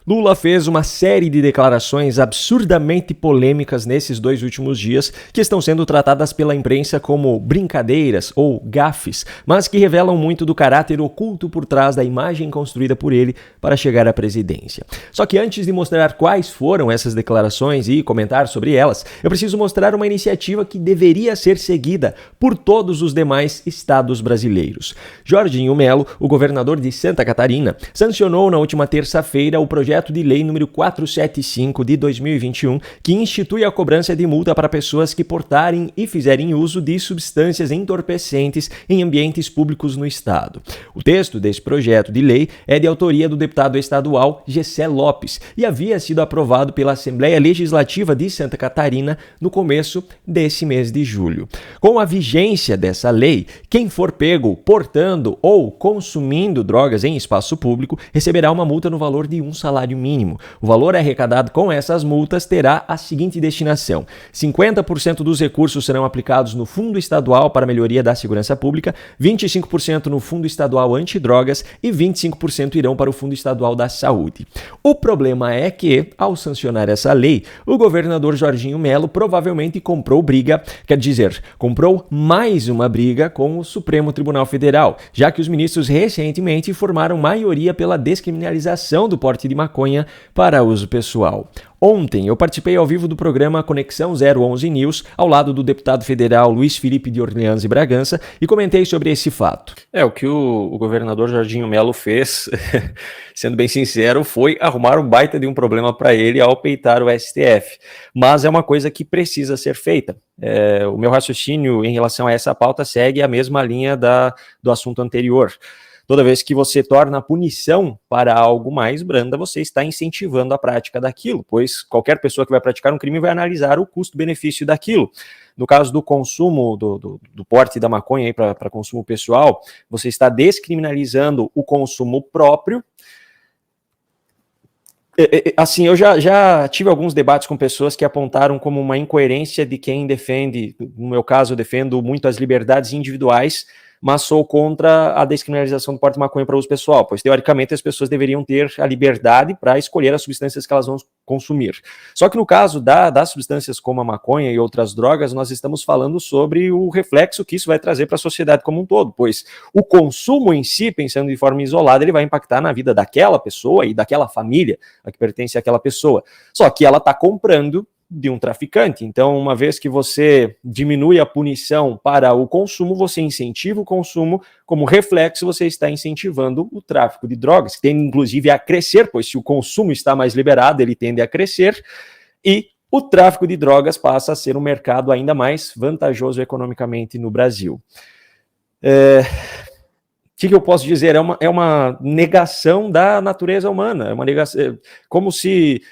Lula fez uma série de declarações absurdamente polêmicas nesses 2 últimos dias, que estão sendo tratadas pela imprensa como brincadeiras ou gafes, mas que revelam muito do caráter oculto por trás da imagem construída por ele para chegar à presidência. Só que antes de mostrar quais foram essas declarações e comentar sobre elas, eu preciso mostrar uma iniciativa que deveria ser seguida por todos os demais estados brasileiros. Jorginho Melo, o governador de Santa Catarina, sancionou na última terça-feira o projeto de lei número 475 de 2021, que institui a cobrança de multa para pessoas que portarem e fizerem uso de substâncias entorpecentes em ambientes públicos no estado. O texto desse projeto de lei é de autoria do deputado estadual Gessé Lopes e havia sido aprovado pela Assembleia Legislativa de Santa Catarina no começo desse mês de julho. Com a vigência dessa lei, quem for pego portando ou consumindo drogas em espaço público receberá uma multa no valor de um salário mínimo. O valor arrecadado com essas multas terá a seguinte destinação: 50% dos recursos serão aplicados no Fundo Estadual para a Melhoria da Segurança Pública, 25% no Fundo Estadual Antidrogas e 25% irão para o Fundo Estadual da Saúde. O problema é que, ao sancionar essa lei, o governador Jorginho Melo provavelmente comprou mais uma briga com o Supremo Tribunal Federal, já que os ministros recentemente formaram maioria pela descriminalização do porte de maconha para uso pessoal. Ontem eu participei ao vivo do programa Conexão 011 News, ao lado do deputado federal Luiz Felipe de Orleans e Bragança, e comentei sobre esse fato. O que o governador Jorginho Melo fez, sendo bem sincero, foi arrumar um baita de um problema para ele ao peitar o STF. Mas é uma coisa que precisa ser feita. O meu raciocínio em relação a essa pauta segue a mesma linha do assunto anterior. Toda vez que você torna a punição para algo mais branda, você está incentivando a prática daquilo, pois qualquer pessoa que vai praticar um crime vai analisar o custo-benefício daquilo. No caso do consumo, do porte da maconha para consumo pessoal, você está descriminalizando o consumo próprio. Assim, eu já tive alguns debates com pessoas que apontaram como uma incoerência de quem defende, no meu caso, eu defendo muito as liberdades individuais, mas sou contra a descriminalização do porte de maconha para uso pessoal, pois, teoricamente, as pessoas deveriam ter a liberdade para escolher as substâncias que elas vão consumir. Só que no caso das substâncias como a maconha e outras drogas, nós estamos falando sobre o reflexo que isso vai trazer para a sociedade como um todo, pois o consumo em si, pensando de forma isolada, ele vai impactar na vida daquela pessoa e daquela família a que pertence àquela pessoa. Só que ela está comprando de um traficante. Então, uma vez que você diminui a punição para o consumo, você incentiva o consumo, como reflexo, você está incentivando o tráfico de drogas, que tende inclusive a crescer, pois se o consumo está mais liberado, ele tende a crescer, e o tráfico de drogas passa a ser um mercado ainda mais vantajoso economicamente no Brasil. O que eu posso dizer? É uma negação da natureza humana, é uma negação, como se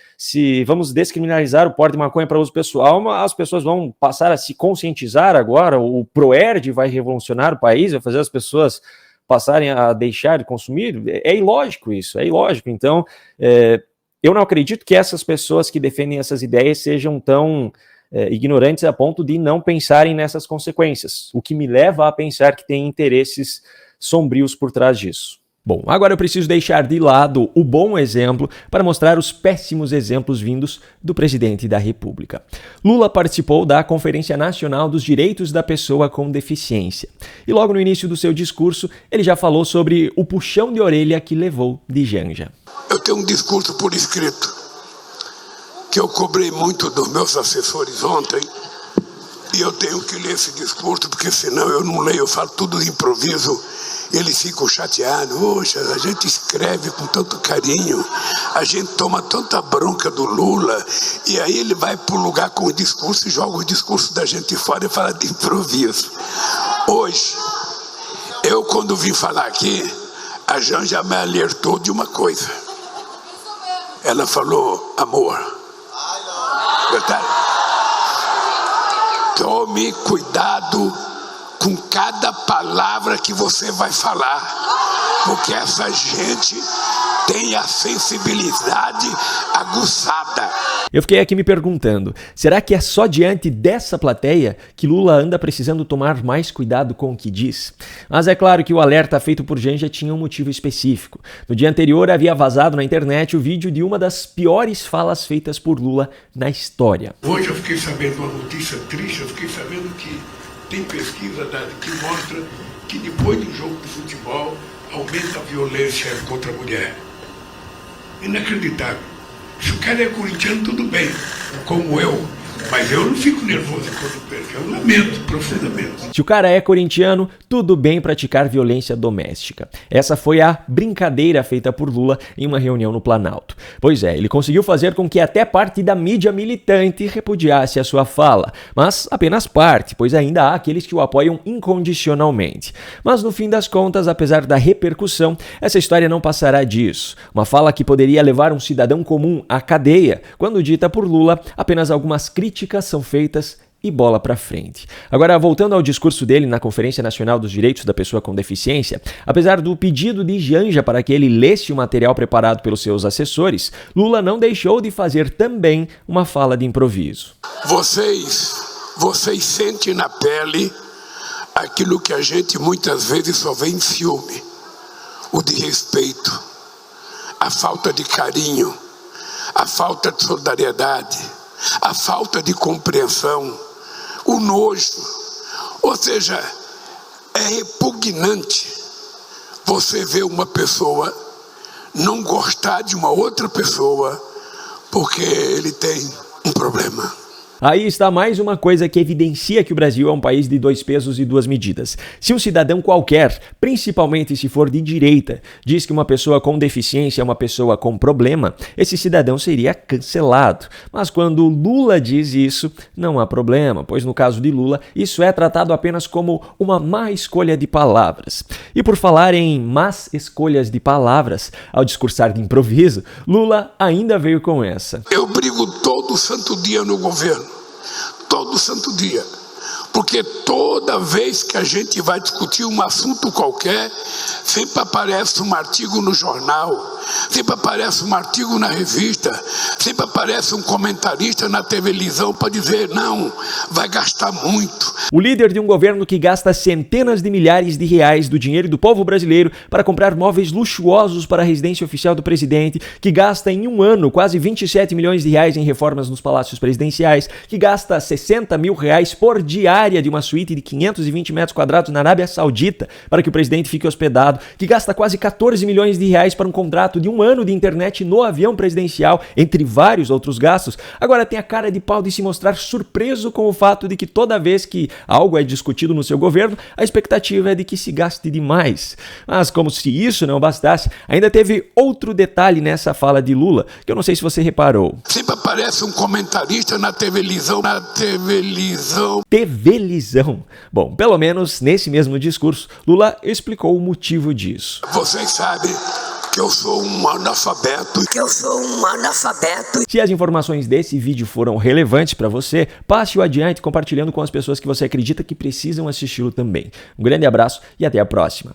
vamos descriminalizar o porte de maconha para uso pessoal, as pessoas vão passar a se conscientizar agora, o ProERD vai revolucionar o país, vai fazer as pessoas passarem a deixar de consumir. É ilógico isso, é ilógico. Então, eu não acredito que essas pessoas que defendem essas ideias sejam tão ignorantes a ponto de não pensarem nessas consequências, o que me leva a pensar que tem interesses sombrios por trás disso. Bom, agora eu preciso deixar de lado o bom exemplo para mostrar os péssimos exemplos vindos do presidente da República. Lula participou da Conferência Nacional dos Direitos da Pessoa com Deficiência. E logo no início do seu discurso, ele já falou sobre o puxão de orelha que levou de Janja. Eu tenho um discurso por escrito, que eu cobrei muito dos meus assessores ontem, e eu tenho que ler esse discurso, porque senão eu não leio, eu falo tudo de improviso. Eles ficam chateados. Poxa, a gente escreve com tanto carinho, a gente toma tanta bronca do Lula, e aí ele vai para o lugar com o discurso e joga o discurso da gente fora e fala de improviso. Hoje, eu quando vim falar aqui, a Janja me alertou de uma coisa. Ela falou: amor, verdade? Tome cuidado com cada palavra que você vai falar, porque essa gente tem a sensibilidade aguçada. Eu fiquei aqui me perguntando, será que é só diante dessa plateia que Lula anda precisando tomar mais cuidado com o que diz? Mas é claro que o alerta feito por Janja tinha um motivo específico. No dia anterior havia vazado na internet o vídeo de uma das piores falas feitas por Lula na história. Hoje eu fiquei sabendo uma notícia triste, eu fiquei sabendo que tem pesquisa que mostra que depois de um jogo de futebol aumenta a violência contra a mulher. Inacreditável. Se o cara é corintiano, tudo bem, como eu. Mas eu não fico nervoso quando perco, eu lamento profundamente. Se o cara é corintiano, tudo bem praticar violência doméstica. Essa foi a brincadeira feita por Lula em uma reunião no Planalto. Pois é, ele conseguiu fazer com que até parte da mídia militante repudiasse a sua fala. Mas apenas parte, pois ainda há aqueles que o apoiam incondicionalmente. Mas no fim das contas, apesar da repercussão, essa história não passará disso. Uma fala que poderia levar um cidadão comum à cadeia, quando dita por Lula, apenas algumas críticas são feitas e bola pra frente. Agora, voltando ao discurso dele na Conferência Nacional dos Direitos da Pessoa com Deficiência, apesar do pedido de Janja para que ele lesse o material preparado pelos seus assessores, Lula não deixou de fazer também uma fala de improviso. Vocês sentem na pele aquilo que a gente muitas vezes só vê em filme: o desrespeito, a falta de carinho, a falta de solidariedade, a falta de compreensão, o nojo. Ou seja, é repugnante você ver uma pessoa não gostar de uma outra pessoa porque ele tem um problema. Aí está mais uma coisa que evidencia que o Brasil é um país de dois pesos e duas medidas. Se um cidadão qualquer, principalmente se for de direita, diz que uma pessoa com deficiência é uma pessoa com problema, esse cidadão seria cancelado. Mas quando Lula diz isso, não há problema, pois no caso de Lula, isso é tratado apenas como uma má escolha de palavras. E por falar em más escolhas de palavras, ao discursar de improviso, Lula ainda veio com essa. Eu brigo todo santo dia no governo. Todo santo dia, porque toda vez que a gente vai discutir um assunto qualquer, sempre aparece um artigo no jornal, sempre aparece um artigo na revista, sempre aparece um comentarista na televisão para dizer não, vai gastar muito. O líder de um governo que gasta centenas de milhares de reais do dinheiro do povo brasileiro para comprar móveis luxuosos para a residência oficial do presidente, que gasta em um ano quase 27 milhões de reais em reformas nos palácios presidenciais, que gasta 60 mil reais por diária de uma suíte de 520 metros quadrados na Arábia Saudita para que o presidente fique hospedado, que gasta quase 14 milhões de reais para um contrato de um ano de internet no avião presidencial, entre vários outros gastos, agora tem a cara de pau de se mostrar surpreso com o fato de que toda vez que algo é discutido no seu governo, a expectativa é de que se gaste demais. Mas como se isso não bastasse, ainda teve outro detalhe nessa fala de Lula, que eu não sei se você reparou. Sempre aparece um comentarista na televisão. Bom, pelo menos nesse mesmo discurso, Lula explicou o motivo disso. Vocês sabem que eu sou um analfabeto. Se as informações desse vídeo foram relevantes para você, passe-o adiante compartilhando com as pessoas que você acredita que precisam assisti-lo também. Um grande abraço e até a próxima.